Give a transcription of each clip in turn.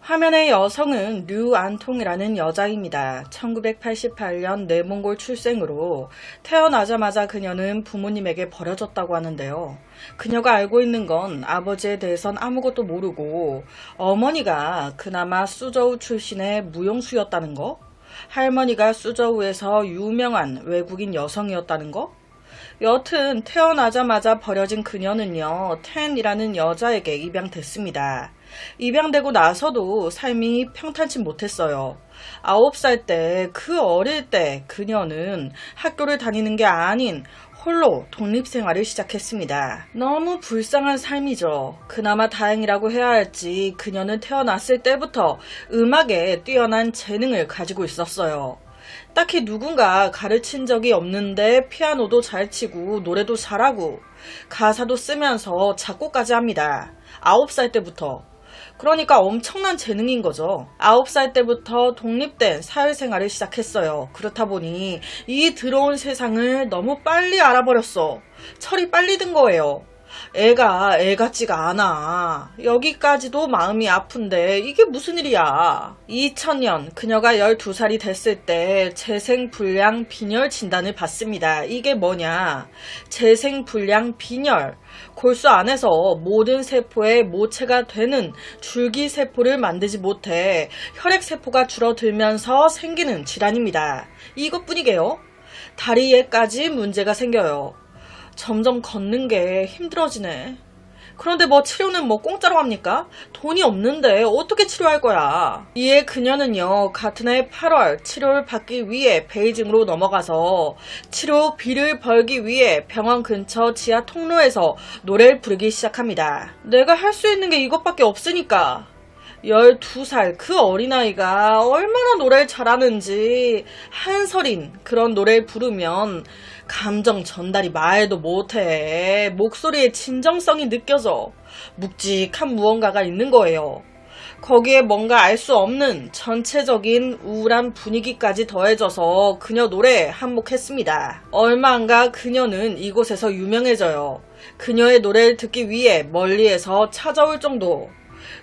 화면의 여성은 류안통이라는 여자입니다. 1988년 내몽골 출생으로 태어나자마자 그녀는 부모님에게 버려졌다고 하는데요. 그녀가 알고 있는 건 아버지에 대해선 아무것도 모르고 어머니가 그나마 수저우 출신의 무용수였다는 거, 할머니가 수저우에서 유명한 외국인 여성이었다는 거, 여튼 태어나자마자 버려진 그녀는요, 텐이라는 여자에게 입양됐습니다. 입양되고 나서도 삶이 평탄치 못했어요. 9살 때, 그 어릴 때 그녀는 학교를 다니는 게 아닌 홀로 독립생활을 시작했습니다. 너무 불쌍한 삶이죠. 그나마 다행이라고 해야 할지 그녀는 태어났을 때부터 음악에 뛰어난 재능을 가지고 있었어요. 딱히 누군가 가르친 적이 없는데 피아노도 잘 치고 노래도 잘하고 가사도 쓰면서 작곡까지 합니다. 9살 때부터. 그러니까 엄청난 재능인 거죠. 9살 때부터 독립된 사회생활을 시작했어요. 그렇다 보니 이 들어온 세상을 너무 빨리 알아버렸어. 철이 빨리 든 거예요. 애가 애 같지가 않아. 여기까지도 마음이 아픈데 이게 무슨 일이야. 2000년 그녀가 12살이 됐을 때 재생불량 빈혈 진단을 받습니다. 이게 뭐냐. 재생불량 빈혈. 골수 안에서 모든 세포의 모체가 되는 줄기세포를 만들지 못해 혈액세포가 줄어들면서 생기는 질환입니다. 이것뿐이게요. 다리에까지 문제가 생겨요. 점점 걷는 게 힘들어지네. 그런데 뭐 치료는 뭐 공짜로 합니까? 돈이 없는데 어떻게 치료할 거야. 이에 그녀는요, 같은 해 8월 치료를 받기 위해 베이징으로 넘어가서 치료비를 벌기 위해 병원 근처 지하 통로에서 노래를 부르기 시작합니다. 내가 할 수 있는 게 이것밖에 없으니까. 12살 그 어린아이가 얼마나 노래를 잘하는지. 한설인 그런 노래를 부르면 감정 전달이 말도 못해. 목소리의 진정성이 느껴져. 묵직한 무언가가 있는 거예요. 거기에 뭔가 알 수 없는 전체적인 우울한 분위기까지 더해져서 그녀 노래에 한몫했습니다. 얼마 안가 그녀는 이곳에서 유명해져요. 그녀의 노래를 듣기 위해 멀리에서 찾아올 정도.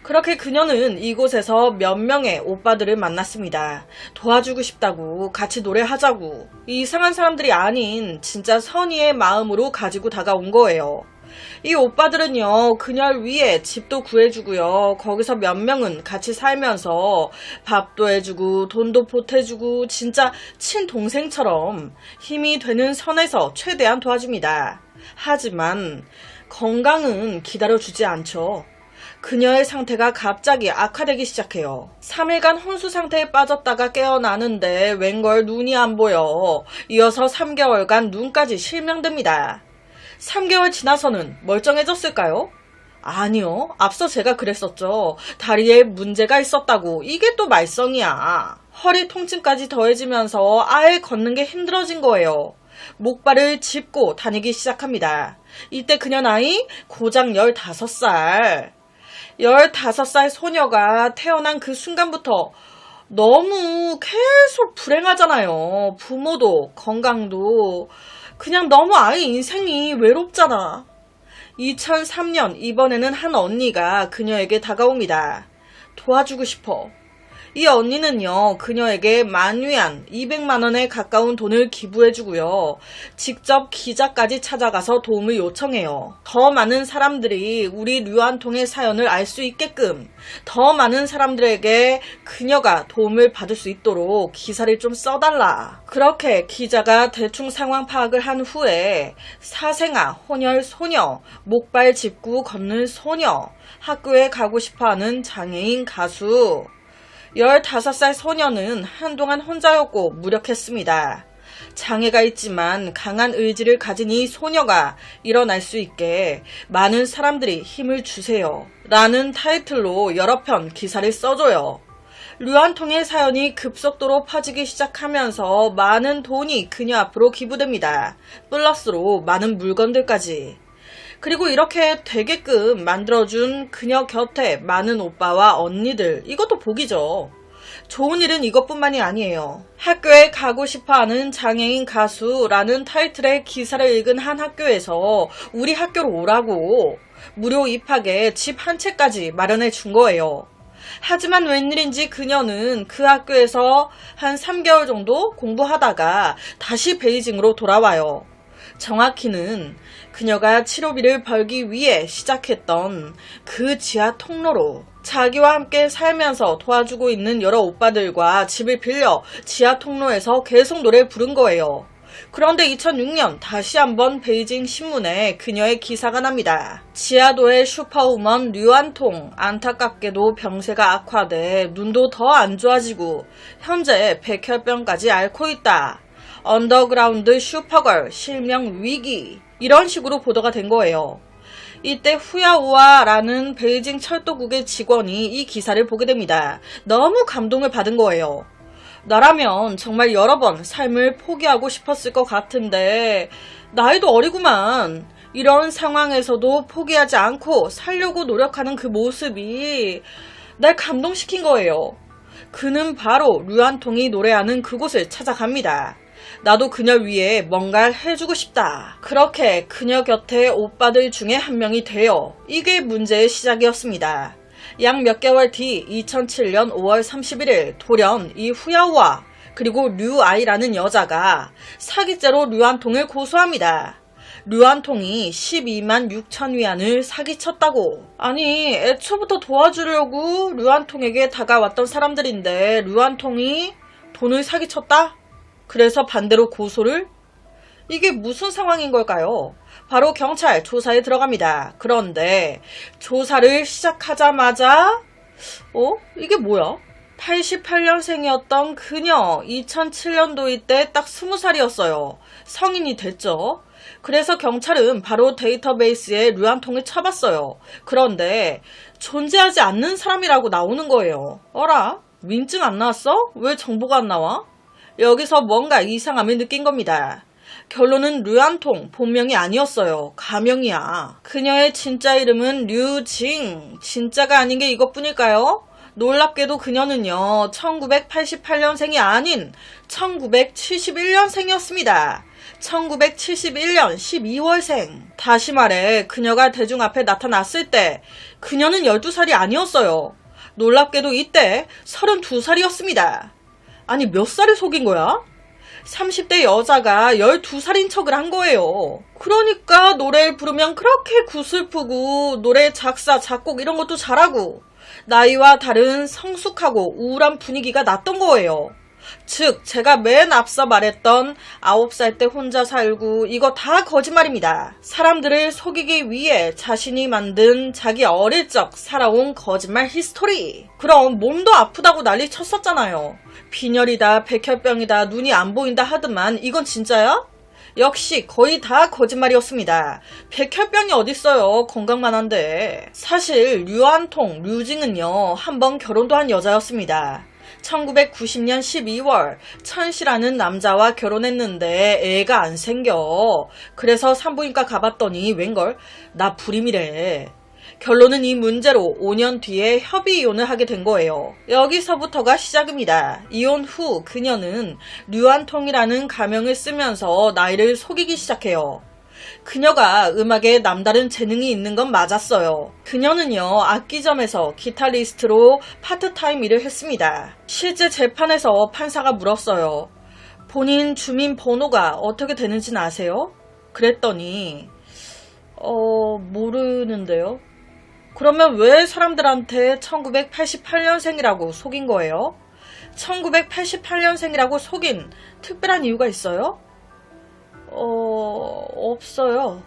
그렇게 그녀는 이곳에서 몇 명의 오빠들을 만났습니다. 도와주고 싶다고, 같이 노래하자고. 이상한 사람들이 아닌 진짜 선의의 마음으로 가지고 다가온 거예요. 이 오빠들은요, 그녀를 위해 집도 구해주고요. 거기서 몇 명은 같이 살면서 밥도 해주고 돈도 보태주고 진짜 친동생처럼 힘이 되는 선에서 최대한 도와줍니다. 하지만 건강은 기다려주지 않죠. 그녀의 상태가 갑자기 악화되기 시작해요. 3일간 혼수 상태에 빠졌다가 깨어나는데 웬걸 눈이 안 보여. 이어서 3개월간 눈까지 실명됩니다. 3개월 지나서는 멀쩡해졌을까요? 아니요. 앞서 제가 그랬었죠. 다리에 문제가 있었다고. 이게 또 말썽이야. 허리 통증까지 더해지면서 아예 걷는 게 힘들어진 거예요. 목발을 짚고 다니기 시작합니다. 이때 그녀 나이 고작 15살. 15살 소녀가 태어난 그 순간부터 너무 계속 불행하잖아요. 부모도 건강도 그냥 너무 아이 인생이 외롭잖아. 2003년 이번에는 한 언니가 그녀에게 다가옵니다. 도와주고 싶어. 이 언니는요, 그녀에게 만위안 200만 원에 가까운 돈을 기부해주고요. 직접 기자까지 찾아가서 도움을 요청해요. 더 많은 사람들이 우리 류안통의 사연을 알 수 있게끔, 더 많은 사람들에게 그녀가 도움을 받을 수 있도록 기사를 좀 써달라. 그렇게 기자가 대충 상황 파악을 한 후에 사생아, 혼혈 소녀, 목발 짚고 걷는 소녀, 학교에 가고 싶어하는 장애인 가수, 15살 소녀는 한동안 혼자였고 무력했습니다. 장애가 있지만 강한 의지를 가진 이 소녀가 일어날 수 있게 많은 사람들이 힘을 주세요. 라는 타이틀로 여러 편 기사를 써줘요. 류안통의 사연이 급속도로 퍼지기 시작하면서 많은 돈이 그녀 앞으로 기부됩니다. 플러스로 많은 물건들까지. 그리고 이렇게 되게끔 만들어준 그녀 곁에 많은 오빠와 언니들, 이것도 복이죠. 좋은 일은 이것뿐만이 아니에요. 학교에 가고 싶어하는 장애인 가수라는 타이틀의 기사를 읽은 한 학교에서 우리 학교로 오라고 무료 입학에 집 한 채까지 마련해 준 거예요. 하지만 웬일인지 그녀는 그 학교에서 한 3개월 정도 공부하다가 다시 베이징으로 돌아와요. 정확히는 그녀가 치료비를 벌기 위해 시작했던 그 지하 통로로 자기와 함께 살면서 도와주고 있는 여러 오빠들과 집을 빌려 지하 통로에서 계속 노래를 부른 거예요. 그런데 2006년 다시 한번 베이징 신문에 그녀의 기사가 납니다. 지하도의 슈퍼우먼 류안통, 안타깝게도 병세가 악화돼 눈도 더 안 좋아지고 현재 백혈병까지 앓고 있다. 언더그라운드 슈퍼걸 실명 위기, 이런 식으로 보도가 된 거예요. 이때 후야오아라는 베이징 철도국의 직원이 이 기사를 보게 됩니다. 너무 감동을 받은 거예요. 나라면 정말 여러 번 삶을 포기하고 싶었을 것 같은데 나이도 어리구만. 이런 상황에서도 포기하지 않고 살려고 노력하는 그 모습이 날 감동시킨 거예요. 그는 바로 류안통이 노래하는 그곳을 찾아갑니다. 나도 그녀 위해 뭔가를 해주고 싶다. 그렇게 그녀 곁에 오빠들 중에 한 명이 되어 이게 문제의 시작이었습니다. 약 몇 개월 뒤 2007년 5월 31일 돌연 이 후야오와 그리고 류아이라는 여자가 사기죄로 류안통을 고소합니다. 류안통이 12만 6천 위안을 사기쳤다고. 아니, 애초부터 도와주려고 류안통에게 다가왔던 사람들인데 류안통이 돈을 사기쳤다? 그래서 반대로 고소를? 이게 무슨 상황인 걸까요? 바로 경찰 조사에 들어갑니다. 그런데 조사를 시작하자마자 이게 뭐야? 88년생이었던 그녀 2007년도 때 딱 20살이었어요. 성인이 됐죠. 그래서 경찰은 바로 데이터베이스에 류안통을 쳐봤어요. 그런데 존재하지 않는 사람이라고 나오는 거예요. 어라? 민증 안 나왔어? 왜 정보가 안 나와? 여기서 뭔가 이상함을 느낀 겁니다. 결론은 류안통, 본명이 아니었어요. 가명이야. 그녀의 진짜 이름은 류징. 진짜가 아닌 게 이것뿐일까요? 놀랍게도 그녀는요, 1988년생이 아닌 1971년생이었습니다. 1971년 12월생. 다시 말해 그녀가 대중 앞에 나타났을 때 그녀는 12살이 아니었어요. 놀랍게도 이때 32살이었습니다. 아니, 몇 살을 속인 거야? 30대 여자가 12살인 척을 한 거예요. 그러니까 노래를 부르면 그렇게 구슬프고 노래 작사, 작곡 이런 것도 잘하고 나이와 다른 성숙하고 우울한 분위기가 났던 거예요. 즉 제가 맨 앞서 말했던 9살 때 혼자 살고 이거 다 거짓말입니다. 사람들을 속이기 위해 자신이 만든 자기 어릴 적 살아온 거짓말 히스토리. 그럼 몸도 아프다고 난리 쳤었잖아요. 빈혈이다, 백혈병이다, 눈이 안 보인다 하더만 이건 진짜야? 역시 거의 다 거짓말이었습니다. 백혈병이 어딨어요. 건강만 한데. 사실 류안통, 류징은요, 한번 결혼도 한 여자였습니다. 1990년 12월 천씨라는 남자와 결혼했는데 애가 안 생겨. 그래서 산부인과 가봤더니 웬걸? 나 불임이래. 결론은 이 문제로 5년 뒤에 협의 이혼을 하게 된 거예요. 여기서부터가 시작입니다. 이혼 후 그녀는 류안통이라는 가명을 쓰면서 나이를 속이기 시작해요. 그녀가 음악에 남다른 재능이 있는 건 맞았어요. 그녀는요, 악기점에서 기타리스트로 파트타임 일을 했습니다. 실제 재판에서 판사가 물었어요. 본인 주민번호가 어떻게 되는지는 아세요? 그랬더니 모르는데요. 그러면 왜 사람들한테 1988년생이라고 속인 거예요? 1988년생이라고 속인 특별한 이유가 있어요? 없어요.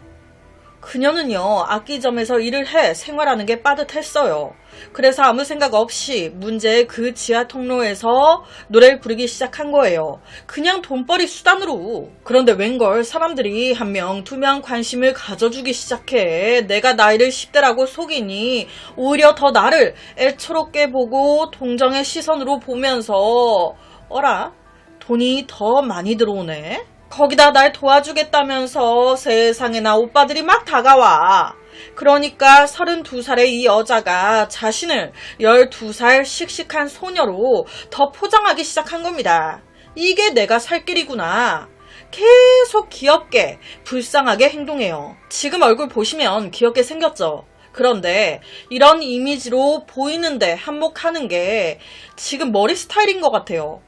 그녀는요, 악기점에서 일을 해 생활하는 게 빠듯했어요. 그래서 아무 생각 없이 문제의 그 지하 통로에서 노래를 부르기 시작한 거예요. 그냥 돈벌이 수단으로. 그런데 웬걸 사람들이 한 명, 두 명 관심을 가져주기 시작해. 내가 나이를 10대라고 속이니 오히려 더 나를 애처롭게 보고 동정의 시선으로 보면서 어라? 돈이 더 많이 들어오네? 거기다 날 도와주겠다면서 세상에나 오빠들이 막 다가와. 그러니까 32살의 이 여자가 자신을 12살 씩씩한 소녀로 더 포장하기 시작한 겁니다. 이게 내가 살 길이구나. 계속 귀엽게, 불쌍하게 행동해요. 지금 얼굴 보시면 귀엽게 생겼죠? 그런데 이런 이미지로 보이는데 한몫하는 게 지금 머리 스타일인 것 같아요.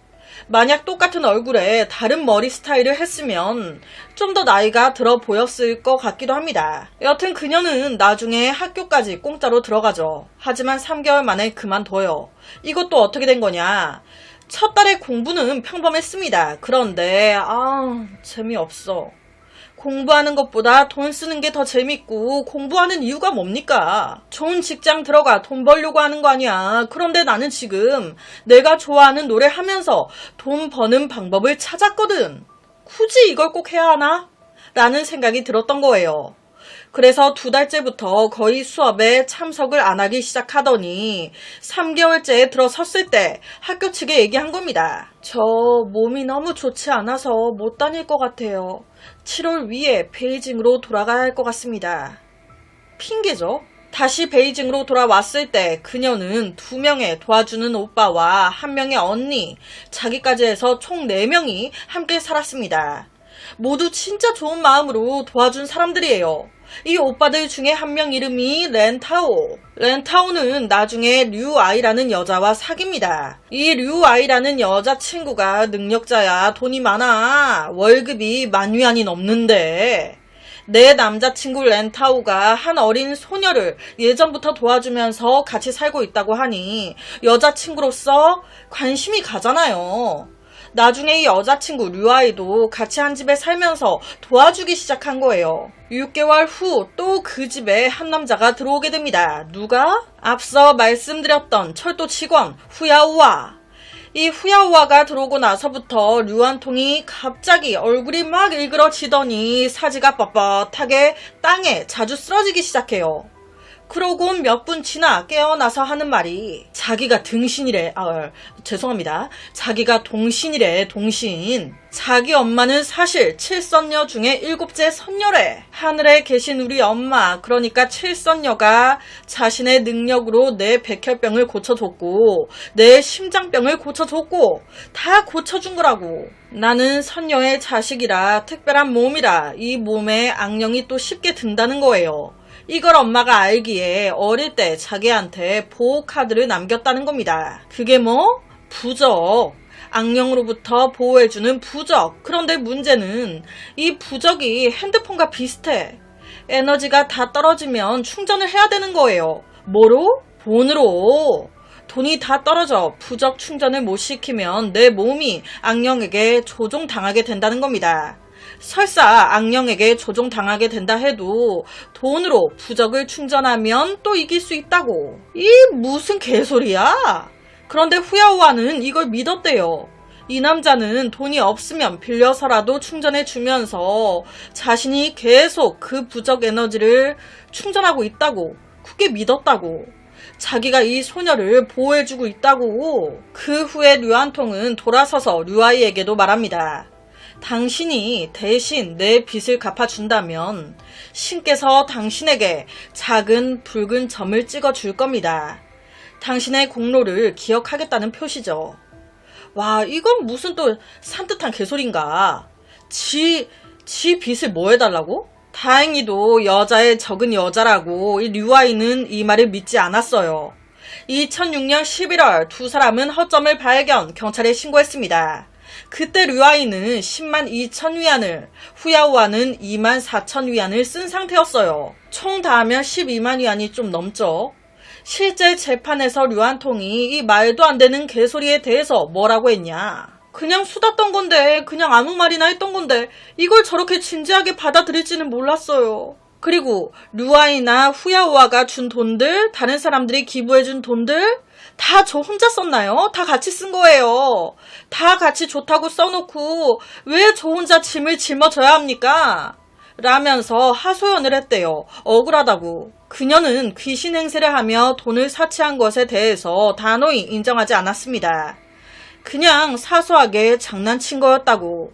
만약 똑같은 얼굴에 다른 머리 스타일을 했으면 좀 더 나이가 들어 보였을 것 같기도 합니다. 여튼 그녀는 나중에 학교까지 공짜로 들어가죠. 하지만 3개월 만에 그만둬요. 이것도 어떻게 된 거냐? 첫 달의 공부는 평범했습니다. 그런데 재미없어. 공부하는 것보다 돈 쓰는 게 더 재밌고 공부하는 이유가 뭡니까? 좋은 직장 들어가 돈 벌려고 하는 거 아니야. 그런데 나는 지금 내가 좋아하는 노래 하면서 돈 버는 방법을 찾았거든. 굳이 이걸 꼭 해야 하나? 라는 생각이 들었던 거예요. 그래서 2달째부터 거의 수업에 참석을 안 하기 시작하더니 3개월째에 들어섰을 때 학교 측에 얘기한 겁니다. 저 몸이 너무 좋지 않아서 못 다닐 것 같아요. 7월 위에 베이징으로 돌아가야 할 것 같습니다. 핑계죠? 다시 베이징으로 돌아왔을 때 그녀는 2명의 도와주는 오빠와 1명의 언니, 자기까지 해서 총 4명이 함께 살았습니다. 모두 진짜 좋은 마음으로 도와준 사람들이에요. 이 오빠들 중에 1명 이름이 렌타오. 렌타오는 나중에 류아이라는 여자와 사귀입니다. 이 류아이라는 여자친구가 능력자야. 돈이 많아. 월급이 10,000위안이 넘는데 내 남자친구 렌타오가 한 어린 소녀를 예전부터 도와주면서 같이 살고 있다고 하니 여자친구로서 관심이 가잖아요. 나중에 이 여자친구 류아이도 같이 한 집에 살면서 도와주기 시작한 거예요. 6개월 후 또 그 집에 한 남자가 들어오게 됩니다. 누가? 앞서 말씀드렸던 철도 직원 후야오와. 이 후야오와가 들어오고 나서부터 류한통이 갑자기 얼굴이 막 일그러지더니 사지가 뻣뻣하게 땅에 자주 쓰러지기 시작해요. 그러고 몇 분 지나 깨어나서 하는 말이 자기가 등신이래. 죄송합니다. 자기가 동신이래. 동신. 자기 엄마는 사실 7선녀 중에 7째 선녀래. 하늘에 계신 우리 엄마, 그러니까 7선녀가 자신의 능력으로 내 백혈병을 고쳐줬고 내 심장병을 고쳐줬고 다 고쳐준 거라고. 나는 선녀의 자식이라 특별한 몸이라 이 몸에 악령이 또 쉽게 든다는 거예요. 이걸 엄마가 알기에 어릴 때 자기한테 보호카드를 남겼다는 겁니다. 그게 뭐? 부적. 악령으로부터 보호해주는 부적. 그런데 문제는 이 부적이 핸드폰과 비슷해. 에너지가 다 떨어지면 충전을 해야 되는 거예요. 뭐로? 돈으로. 돈이 다 떨어져 부적 충전을 못 시키면 내 몸이 악령에게 조종당하게 된다는 겁니다. 설사 악령에게 조종당하게 된다 해도 돈으로 부적을 충전하면 또 이길 수 있다고. 이 무슨 개소리야? 그런데 후야오와는 이걸 믿었대요. 이 남자는 돈이 없으면 빌려서라도 충전해 주면서 자신이 계속 그 부적 에너지를 충전하고 있다고. 그게 믿었다고. 자기가 이 소녀를 보호해주고 있다고. 그 후에 류한통은 돌아서서 류아이에게도 말합니다. 당신이 대신 내 빚을 갚아준다면 신께서 당신에게 작은 붉은 점을 찍어줄 겁니다. 당신의 공로를 기억하겠다는 표시죠. 와, 이건 무슨 또 산뜻한 개소리인가. 지 빚을 뭐 해달라고? 다행히도 여자의 적은 여자라고 이 류아이는 이 말을 믿지 않았어요. 2006년 11월 2사람은 허점을 발견, 경찰에 신고했습니다. 그때 류아이는 10만 2천 위안을, 후야오와는 2만 4천 위안을 쓴 상태였어요. 총 다 하면 12만 위안이 좀 넘죠. 실제 재판에서 류한통이 이 말도 안 되는 개소리에 대해서 뭐라고 했냐. 그냥 수다 떤 건데, 그냥 아무 말이나 했던 건데 이걸 저렇게 진지하게 받아들일지는 몰랐어요. 그리고 류아이나 후야오와가 준 돈들, 다른 사람들이 기부해준 돈들 다 저 혼자 썼나요? 다 같이 쓴 거예요. 다 같이 좋다고 써놓고 왜 저 혼자 짐을 짊어져야 합니까? 라면서 하소연을 했대요. 억울하다고. 그녀는 귀신 행세를 하며 돈을 사치한 것에 대해서 단호히 인정하지 않았습니다. 그냥 사소하게 장난친 거였다고.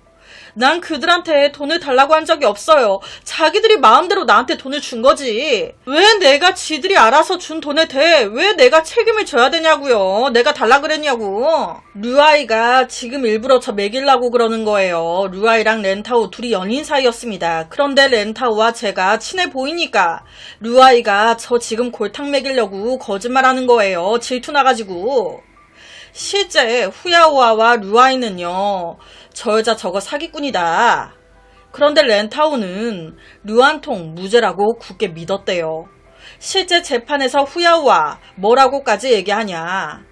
난 그들한테 돈을 달라고 한 적이 없어요. 자기들이 마음대로 나한테 돈을 준 거지. 왜 내가 지들이 알아서 준 돈에 대해 왜 내가 책임을 져야 되냐고요. 내가 달라 그랬냐고. 류아이가 지금 일부러 저 먹이려고 그러는 거예요. 류아이랑 렌타오 둘이 연인 사이였습니다. 그런데 렌타오와 제가 친해 보이니까 류아이가 저 지금 골탕 먹이려고 거짓말하는 거예요. 질투 나가지고. 실제 후야오아와 류아이는요, 저 여자 저거 사기꾼이다. 그런데 렌타오는 류안통 무죄라고 굳게 믿었대요. 실제 재판에서 후야오아 뭐라고까지 얘기하냐.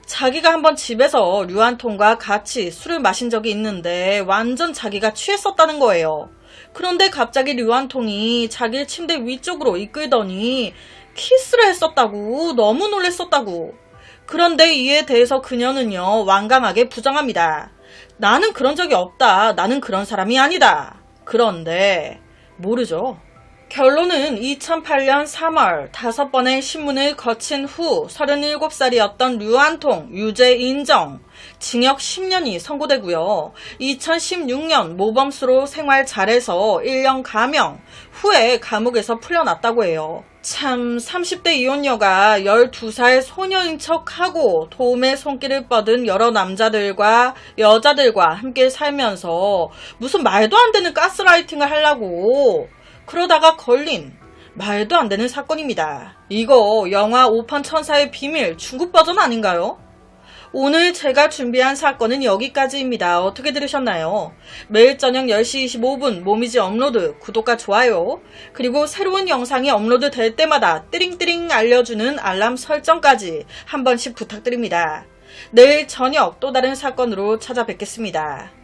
자기가 한번 집에서 류안통과 같이 술을 마신 적이 있는데 완전 자기가 취했었다는 거예요. 그런데 갑자기 류안통이 자기를 침대 위쪽으로 이끌더니 키스를 했었다고, 너무 놀랬었다고. 그런데 이에 대해서 그녀는요, 완강하게 부정합니다. 나는 그런 적이 없다. 나는 그런 사람이 아니다. 그런데 모르죠. 결론은 2008년 3월 5번의 신문을 거친 후 37살이었던 류안통 유죄 인정, 징역 10년이 선고되고요. 2016년 모범수로 생활 잘해서 1년 감형, 후에 감옥에서 풀려났다고 해요. 참 30대 이혼녀가 12살 소녀인 척하고 도움의 손길을 뻗은 여러 남자들과 여자들과 함께 살면서 무슨 말도 안 되는 가스라이팅을 하려고 그러다가 걸린 말도 안 되는 사건입니다. 이거 영화 오판 천사의 비밀 중국 버전 아닌가요? 오늘 제가 준비한 사건은 여기까지입니다. 어떻게 들으셨나요? 매일 저녁 10시 25분 모미지 업로드, 구독과 좋아요, 그리고 새로운 영상이 업로드 될 때마다 띠링띠링 알려주는 알람 설정까지 한 번씩 부탁드립니다. 내일 저녁 또 다른 사건으로 찾아뵙겠습니다.